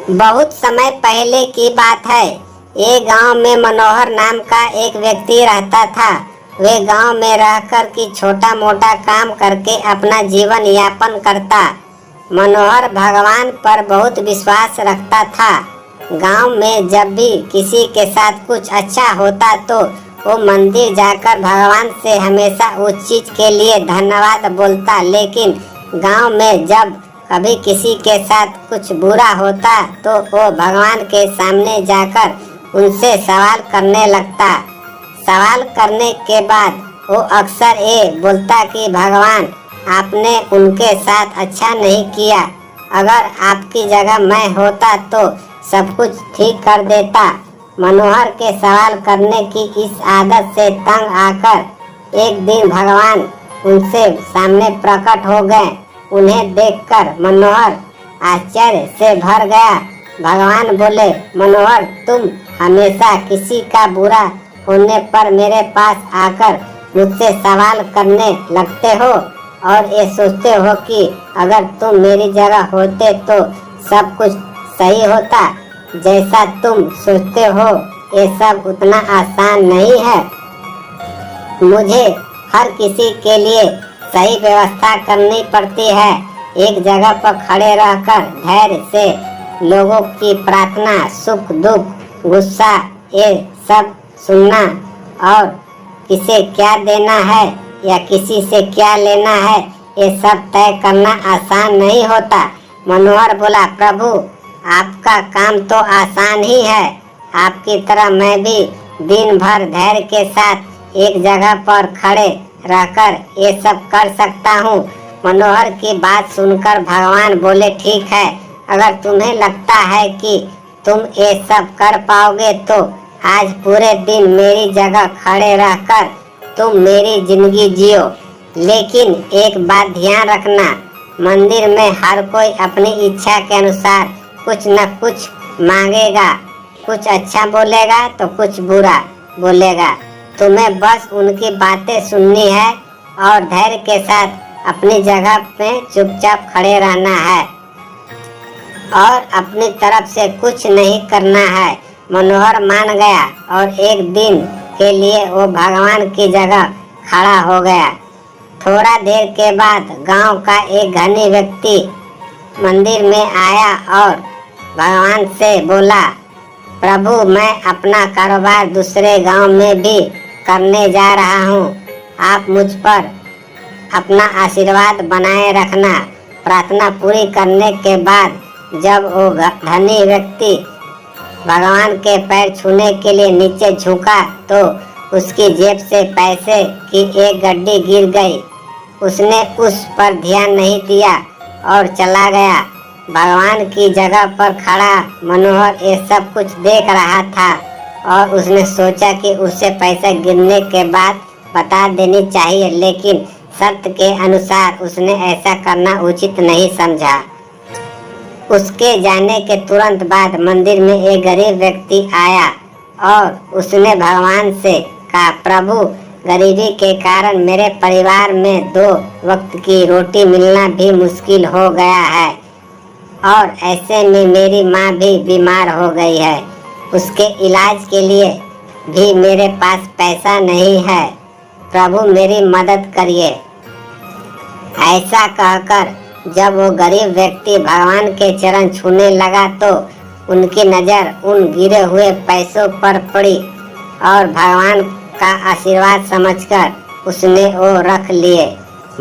बहुत समय पहले की बात है। एक गांव में मनोहर नाम का एक व्यक्ति रहता था। वे गांव में रहकर कि छोटा मोटा काम करके अपना जीवन यापन करता। मनोहर भगवान पर बहुत विश्वास रखता था। गांव में जब भी किसी के साथ कुछ अच्छा होता तो वो मंदिर जाकर भगवान से हमेशा उस चीज के लिए धन्यवाद बोलता। लेकिन गांव में जब कभी किसी के साथ कुछ बुरा होता तो वो भगवान के सामने जाकर उनसे सवाल करने लगता। सवाल करने के बाद वो अक्सर ये बोलता कि भगवान, आपने उनके साथ अच्छा नहीं किया। अगर आपकी जगह मैं होता तो सब कुछ ठीक कर देता। मनोहर के सवाल करने की इस आदत से तंग आकर एक दिन भगवान उनसे सामने प्रकट हो गए। उन्हें देखकर मनोहर आश्चर्य से भर गया। भगवान बोले, मनोहर, तुम हमेशा किसी का बुरा होने पर मेरे पास आकर मुझसे सवाल करने लगते हो और ये सोचते हो कि अगर तुम मेरी जगह होते तो सब कुछ सही होता। जैसा तुम सोचते हो ये सब उतना आसान नहीं है। मुझे हर किसी के लिए सही व्यवस्था करनी पड़ती है। एक जगह पर खड़े रहकर धैर्य से लोगों की प्रार्थना, सुख दुख, गुस्सा, ये सब सुनना और किसे क्या देना है या किसी से क्या लेना है, ये सब तय करना आसान नहीं होता। मनोहर बोला, प्रभु, आपका काम तो आसान ही है। आपकी तरह मैं भी दिन भर धैर्य के साथ एक जगह पर खड़े रहकर ये सब कर सकता हूँ। मनोहर की बात सुनकर भगवान बोले, ठीक है, अगर तुम्हें लगता है कि तुम ये सब कर पाओगे तो आज पूरे दिन मेरी जगह खड़े रहकर तुम मेरी जिंदगी जियो। लेकिन एक बात ध्यान रखना, मंदिर में हर कोई अपनी इच्छा के अनुसार कुछ न कुछ मांगेगा। कुछ अच्छा बोलेगा तो कुछ बुरा बोलेगा। तुम्हें बस उनकी बातें सुननी है और धैर्य के साथ अपनी जगह पे चुपचाप खड़े रहना है और अपनी तरफ से कुछ नहीं करना है। मनोहर मान गया और एक दिन के लिए वो भगवान की जगह खड़ा हो गया। थोड़ा देर के बाद गांव का एक धनी व्यक्ति मंदिर में आया और भगवान से बोला, प्रभु, मैं अपना कारोबार दूसरे गांव में भी करने जा रहा हूँ। आप मुझ पर अपना आशीर्वाद बनाए रखना। प्रार्थना पूरी करने के बाद जब वो धनी व्यक्ति भगवान के पैर छूने के लिए नीचे झुका तो उसकी जेब से पैसे की एक गड्डी गिर गई। उसने उस पर ध्यान नहीं दिया और चला गया। भगवान की जगह पर खड़ा मनोहर ये सब कुछ देख रहा था और उसने सोचा कि उसे पैसा गिरने के बाद बता देनी चाहिए, लेकिन शर्त के अनुसार उसने ऐसा करना उचित नहीं समझा। उसके जाने के तुरंत बाद मंदिर में एक गरीब व्यक्ति आया और उसने भगवान से कहा, प्रभु, गरीबी के कारण मेरे परिवार में 2 वक्त की रोटी मिलना भी मुश्किल हो गया है और ऐसे में मेरी माँ भी बीमार हो गई है। उसके इलाज के लिए भी मेरे पास पैसा नहीं है। प्रभु, मेरी मदद करिए। ऐसा कहकर जब वो गरीब व्यक्ति भगवान के चरण छूने लगा तो उनकी नज़र उन गिरे हुए पैसों पर पड़ी और भगवान का आशीर्वाद समझकर उसने वो रख लिए।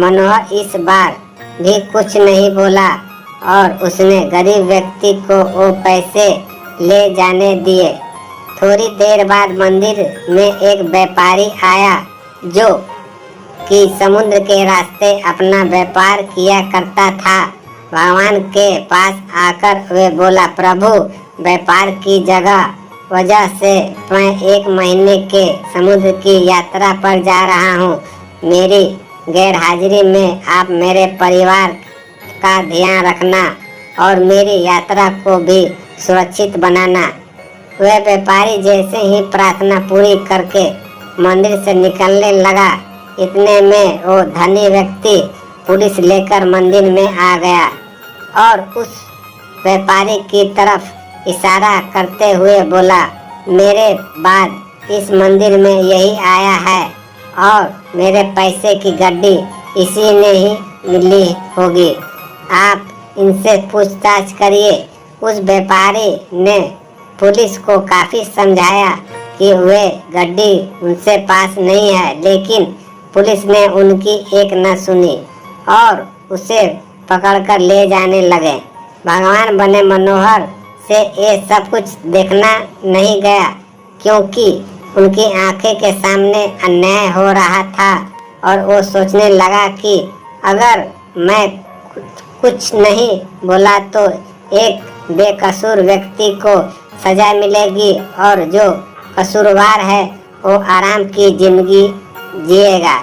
मनोहर इस बार भी कुछ नहीं बोला और उसने गरीब व्यक्ति को वो पैसे ले जाने दिए। थोड़ी देर बाद मंदिर में एक व्यापारी आया जो कि समुद्र के रास्ते अपना व्यापार किया करता था। भगवान के पास आकर वे बोला, प्रभु, व्यापार की वजह से मैं 1 महीने के समुद्र की यात्रा पर जा रहा हूँ। मेरी गैर हाजिरी में आप मेरे परिवार का ध्यान रखना और मेरी यात्रा को भी सुरक्षित बनाना। वह व्यापारी जैसे ही प्रार्थना पूरी करके मंदिर से निकलने लगा, इतने में वो धनी व्यक्ति पुलिस लेकर मंदिर में आ गया और उस व्यापारी की तरफ इशारा करते हुए बोला, मेरे बाद इस मंदिर में यही आया है और मेरे पैसे की गड्डी इसी ने ही मिली होगी। आप इनसे पूछताछ करिए। उस व्यापारी ने पुलिस को काफ़ी समझाया कि वे गड्डी उनसे पास नहीं है, लेकिन पुलिस ने उनकी एक न सुनी और उसे पकड़कर ले जाने लगे। भगवान बने मनोहर से ये सब कुछ देखना नहीं गया, क्योंकि उनकी आंखें के सामने अन्याय हो रहा था और वो सोचने लगा कि अगर मैं कुछ नहीं बोला तो एक बेकसूर व्यक्ति को सजा मिलेगी और जो कसूरवार है वो आराम की जिंदगी जिएगा।